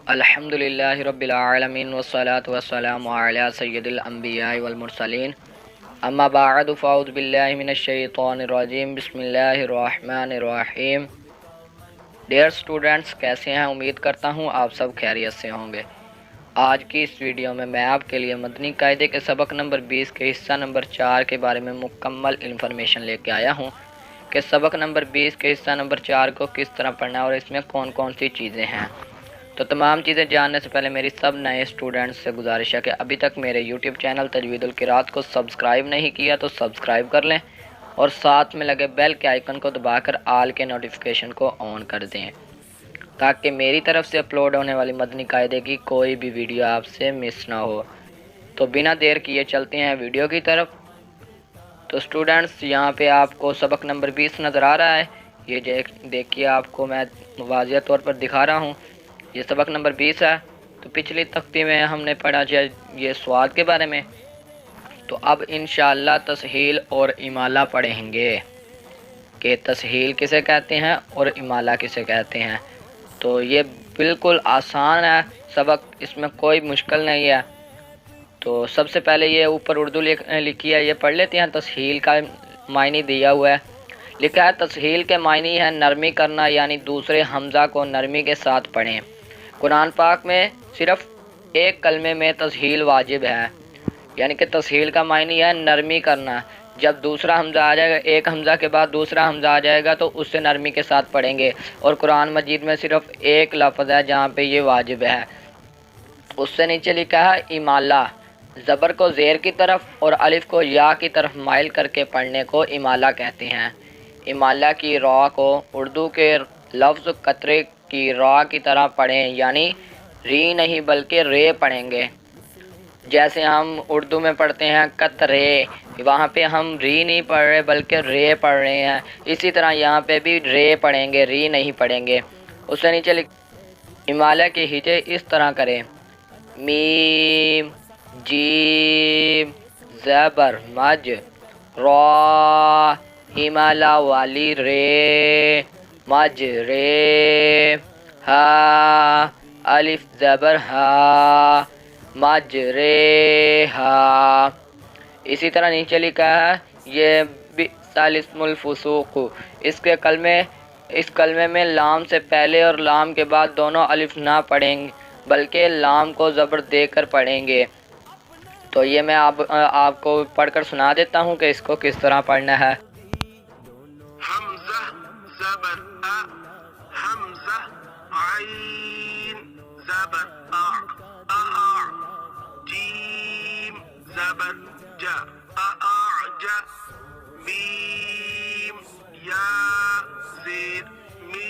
अल्हम्दुलिल्लाहि रब्बिल आलमीन वस्सलातु वस्सलामु अला सय्यिदिल अंबियाइ वल मुरसलीन अम्मा बअद फ़अऊज़ु बिल्लाहि मिनश शैतानिर रजीम बिस्मिल्लाहिर रहमानिर रहीम। डियर स्टूडेंट्स, कैसे हैं? उम्मीद करता हूं आप सब खैरियत से होंगे। आज की इस वीडियो में मैं आपके लिए मदनी कायदे के सबक नंबर 20 के हिस्सा नंबर 4 के बारे में मुकम्मल इन्फॉर्मेशन लेके आया हूं कि सबक नंबर 20 के हिस्सा नंबर 4 को किस तरह पढ़ना है और इसमें कौन कौन सी चीज़ें हैं। तो तमाम चीज़ें जानने से पहले मेरी सब नए स्टूडेंट्स से गुजारिश है कि अभी तक मेरे यूट्यूब चैनल तजवीदुल क़िरात को सब्सक्राइब नहीं किया तो सब्सक्राइब कर लें और साथ में लगे बेल के आइकन को दबाकर आल के नोटिफिकेशन को ऑन कर दें ताकि मेरी तरफ से अपलोड होने वाली मदनी कायदे की कोई भी वीडियो आपसे मिस ना हो। तो बिना देर किए चलते हैं वीडियो की तरफ। तो स्टूडेंट्स, यहाँ पे आपको सबक नंबर 20 नज़र आ रहा है। ये देखिए, आपको मैं वाज़िह तौर पर दिखा रहा हूँ। ये सबक नंबर 20 है। तो पिछली तख्ती में हमने पढ़ा ये स्वाद के बारे में। तो अब इंशाअल्लाह तसहील और इमाला पढ़ेंगे कि तसहील किसे कहते हैं और इमाला किसे कहते हैं। तो ये बिल्कुल आसान है सबक, इसमें कोई मुश्किल नहीं है। तो सबसे पहले ये ऊपर उर्दू लिखी है, ये पढ़ लेते हैं। तसहील का मायने दिया हुआ है, लिखा है तसहील के मायने है नरमी करना, यानी दूसरे हमज़ा को नरमी के साथ पढ़ें। कुरान पाक में सिर्फ एक कलमे में तसहील वाजिब है, यानी कि तसहील का मायने है नरमी करना। जब दूसरा हमज़ा आ जाएगा, एक हमज़ा के बाद दूसरा हमज़ा आ जाएगा तो उससे नरमी के साथ पढ़ेंगे। और कुरान मजीद में सिर्फ एक लफ्ज़ है जहाँ पे ये वाजिब है। उससे नीचे लिखा है इमाला, ज़बर को ज़ेर की तरफ और अलिफ को या की तरफ माइल करके पढ़ने को इमाला कहते हैं। इमाला की रॉ को उर्दू के लफ्ज़ कतरे की रॉ की तरह पढ़ें, यानी री नहीं बल्कि रे पढ़ेंगे। जैसे हम उर्दू में पढ़ते हैं कतरे, वहाँ पे हम री नहीं पढ़ रहे बल्कि रे पढ़ रहे हैं। इसी तरह यहाँ पे भी रे पढ़ेंगे, री नहीं पढ़ेंगे। उससे नीचे इमाला के हिजे इस तरह करें, मीम जीम ज़बर मज रॉ, हिमाला वाली रे मज रे, हा अलिफ ज़बर हा मज रे हा। इसी तरह नीचे लिखा है ये बिसालिस्मुल फुसूक, इस कलमे में लाम से पहले और लाम के बाद दोनों अलिफ ना पढ़ेंगे बल्कि लाम को ज़बर देकर पढ़ेंगे। तो ये मैं आपको पढ़कर सुना देता हूँ कि इसको किस तरह पढ़ना है। हमज़ा ज़बर अ, हमज़ा आइन ज़बर आ, जीम ज़बर ज, ज, मीम या ज़ेर मी,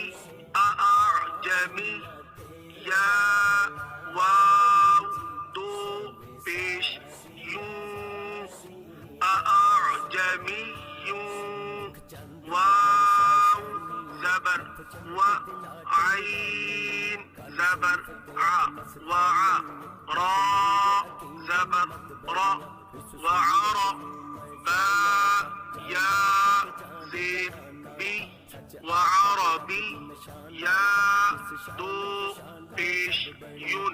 जमी, या वाव दो पेश यूं, जमी यूं, वाव ज़बर व, आइन ज़बर आ, वा रा ज़बर रा, वअरा बा या ज़ेर बी, वअरबी या दो पेश युन,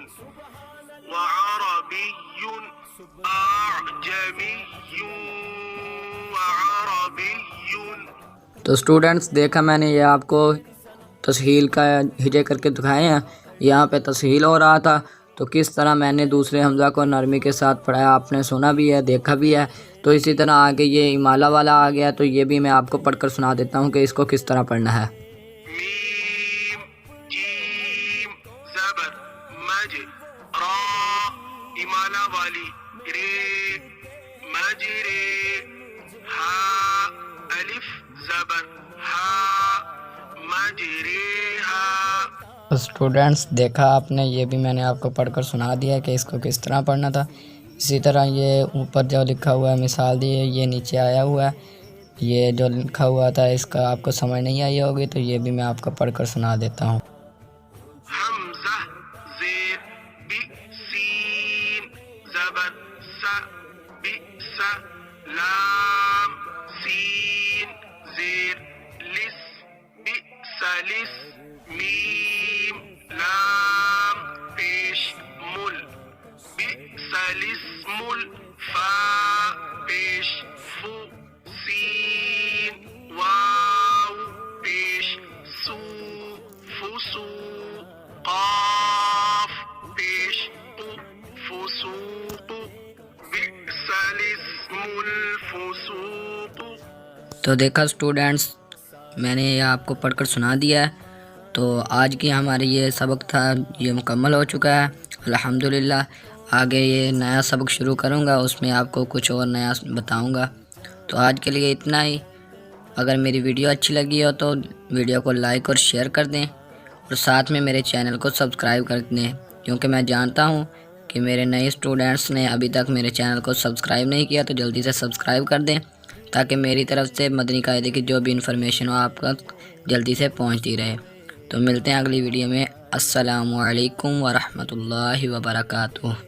वअरबियुन अअजमियुन वअरबियुन। तो स्टूडेंट्स, देखा मैंने ये आपको तसहील का हिजे करके दिखाए हैं। यहाँ पे तसहील हो रहा था तो किस तरह मैंने दूसरे हमज़ा को नरमी के साथ पढ़ाया, आपने सुना भी है, देखा भी है। तो इसी तरह आगे ये इमाला वाला आ गया, तो ये भी मैं आपको पढ़कर सुना देता हूँ कि इसको किस तरह पढ़ना है। मीम जीम ज़बर मज रा, इमाला वाली रे मज रे, हा अलिफ ज़बर हा मज रे हा। स्टूडेंट्स, देखा आपने, ये भी मैंने आपको पढ़कर सुना दिया कि इसको किस तरह पढ़ना था। इसी तरह ये ऊपर जो लिखा हुआ है मिसाल दी है, ये नीचे आया हुआ है। ये जो लिखा हुआ था इसका आपको समझ नहीं आई होगी, तो ये भी मैं आपको पढ़कर सुना देता हूँ। हमज़ा ज़ेर बि सीन ज़बर सा, बि सा, लाम सीन ज़ेर लिस, बि सलिस, मीम लाम الاسم الفاء پیش فو سین واو پیش سو فسو قاف پیش قو فسوق بئس الاسم الفسوق. تو دیکھا اسٹوڈینٹس، میں نے یہ آپ کو پڑھ کر سنا دیا ہے. تو آج کی ہماری یہ سبق تھا، یہ مکمل ہو چکا ہے الحمدللہ. آگے یہ نیا سبق شروع کروں گا، اس میں آپ کو کچھ اور نیا بتاؤں گا. تو آج کے لیے اتنا ہی. اگر میری ویڈیو اچھی لگی ہو تو ویڈیو کو لائک اور شیئر کر دیں، اور ساتھ میں میرے چینل کو سبسکرائب کر دیں، کیونکہ میں جانتا ہوں کہ میرے نئے اسٹوڈنٹس نے ابھی تک میرے چینل کو سبسکرائب نہیں کیا. تو جلدی سے سبسکرائب کر دیں تاکہ میری طرف سے مدنی قاعدے کی جو بھی انفارمیشن ہو آپ کا جلدی سے پہنچتی رہے. تو ملتے ہیں اگلی ویڈیو میں. السلام علیکم ورحمۃ اللہ وبرکاتہ.